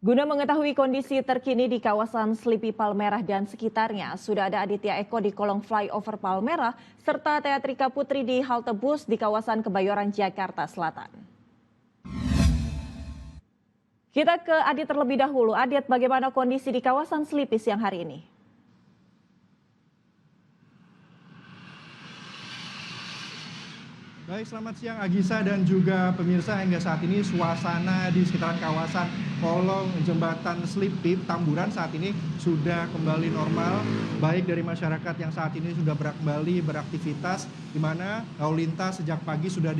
Guna mengetahui kondisi terkini di kawasan Selipi Palmerah dan sekitarnya, sudah ada Aditya Eko di kolong flyover Palmerah, serta Teatrika Putri di halte bus di kawasan Kebayoran, Jakarta Selatan. Kita ke Adit terlebih dahulu. Adit, bagaimana kondisi di kawasan Selipi siang hari ini? Baik, selamat siang Agisa dan juga pemirsa. Hingga saat ini suasana di sekitaran kawasan kolong jembatan Selipi Tamburan saat ini sudah kembali normal. Baik dari masyarakat yang saat ini sudah kembali beraktivitas, di mana lalu lintas sejak pagi sudah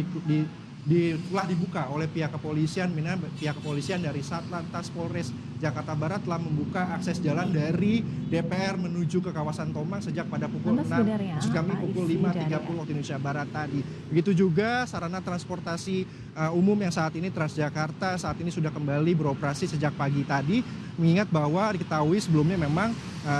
telah dibuka oleh pihak kepolisian. Pihak kepolisian dari Satlantas Polres Jakarta Barat telah membuka akses jalan dari DPR menuju ke kawasan Tomang sejak pada pukul 6, maksud kami pukul 5.30 waktu Indonesia Barat tadi. Begitu juga sarana transportasi umum yang saat ini Transjakarta saat ini sudah kembali beroperasi sejak pagi tadi. Mengingat bahwa diketahui sebelumnya memang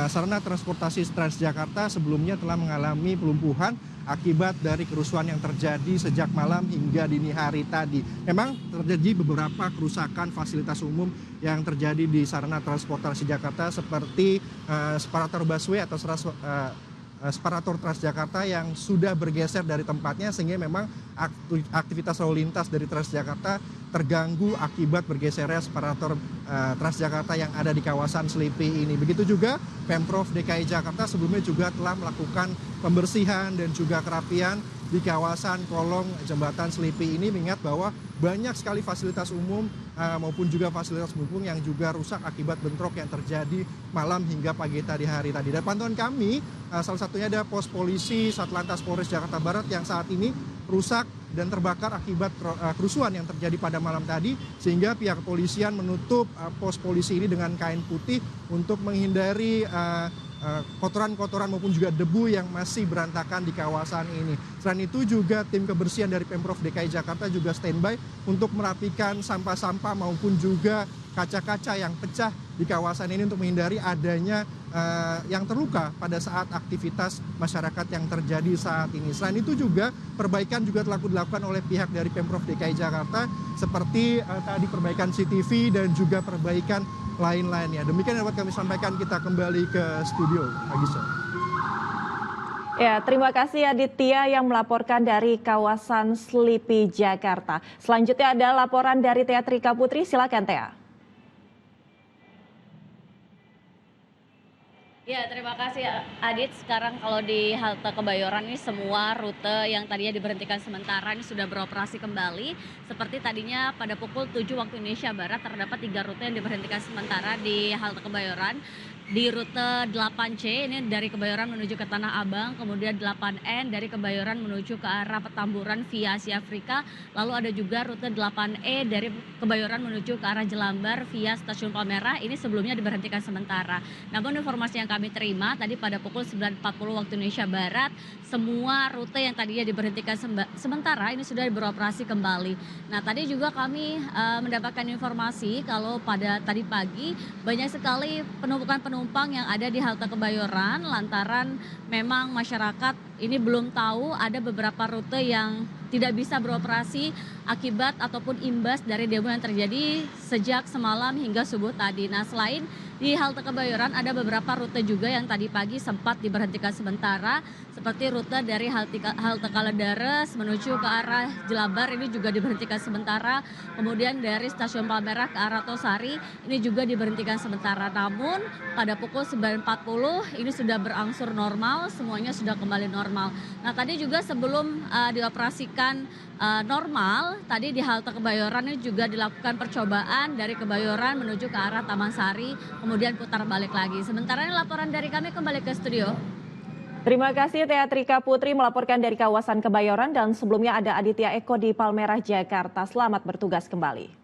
sarana transportasi Transjakarta sebelumnya telah mengalami pelumpuhan akibat dari kerusuhan yang terjadi sejak malam hingga dini hari tadi. Memang terjadi beberapa kerusakan fasilitas umum yang terjadi di sarana transportasi Jakarta seperti separator busway atau separator Transjakarta yang sudah bergeser dari tempatnya, sehingga memang aktivitas lalu lintas dari Transjakarta terganggu akibat bergesernya separator Transjakarta yang ada di kawasan Selipi ini. Begitu juga Pemprov DKI Jakarta sebelumnya juga telah melakukan pembersihan dan juga kerapian di kawasan kolong jembatan Selipi ini, mengingat bahwa banyak sekali fasilitas umum maupun juga fasilitas pendukung yang juga rusak akibat bentrok yang terjadi malam hingga pagi tadi hari tadi. Dan pantauan kami, salah satunya ada pos polisi Satlantas Polres Jakarta Barat yang saat ini rusak dan terbakar akibat kerusuhan yang terjadi pada malam tadi, sehingga pihak kepolisian menutup pos polisi ini dengan kain putih untuk menghindari kotoran-kotoran maupun juga debu yang masih berantakan di kawasan ini. Selain itu juga tim kebersihan dari Pemprov DKI Jakarta juga standby untuk merapikan sampah-sampah maupun juga kaca-kaca yang pecah di kawasan ini untuk menghindari adanya yang terluka pada saat aktivitas masyarakat yang terjadi saat ini. Selain itu juga perbaikan juga telah dilakukan oleh pihak dari Pemprov DKI Jakarta seperti tadi perbaikan CCTV dan juga perbaikan lain-lainnya. Demikian yang dapat kami sampaikan, kita kembali ke studio, Agisa. Ya, terima kasih Aditya yang melaporkan dari kawasan Selipi, Jakarta. Selanjutnya ada laporan dari Teatrika Putri, silakan Tea. Ya, terima kasih Adit. Sekarang kalau di halte Kebayoran ini semua rute yang tadinya diberhentikan sementara ini sudah beroperasi kembali. Seperti tadinya pada pukul 7 waktu Indonesia Barat terdapat 3 rute yang diberhentikan sementara di halte Kebayoran. Di rute 8C ini dari Kebayoran menuju ke Tanah Abang, kemudian 8N dari Kebayoran menuju ke arah Petamburan via Asia Afrika. Lalu ada juga rute 8E dari Kebayoran menuju ke arah Jelambar via Stasiun Palmerah. Ini sebelumnya diberhentikan sementara. Namun informasi yang kami terima tadi pada pukul 9.40 waktu Indonesia Barat, semua rute yang tadinya diberhentikan sementara ini sudah beroperasi kembali. Nah, tadi juga kami mendapatkan informasi kalau pada tadi pagi banyak sekali penumpang yang ada di halte Kebayoran lantaran memang masyarakat ini belum tahu ada beberapa rute yang tidak bisa beroperasi akibat ataupun imbas dari demo yang terjadi sejak semalam hingga subuh tadi. Nah, selain di halte Kebayoran ada beberapa rute juga yang tadi pagi sempat diberhentikan sementara, seperti rute dari halte Kalideres menuju ke arah Jelambar ini juga diberhentikan sementara. Kemudian dari Stasiun Palmerah ke arah Tosari ini juga diberhentikan sementara. Namun pada pukul 9.40 ini sudah berangsur normal, semuanya sudah kembali normal. Nah, tadi juga sebelum dioperasikan normal, tadi di halte Kebayoran ini juga dilakukan percobaan dari Kebayoran menuju ke arah Taman Sari, kemudian putar balik lagi. Sementara ini laporan dari kami, kembali ke studio. Terima kasih Teatrika Putri melaporkan dari kawasan Kebayoran, dan sebelumnya ada Aditya Eko di Palmerah, Jakarta. Selamat bertugas kembali.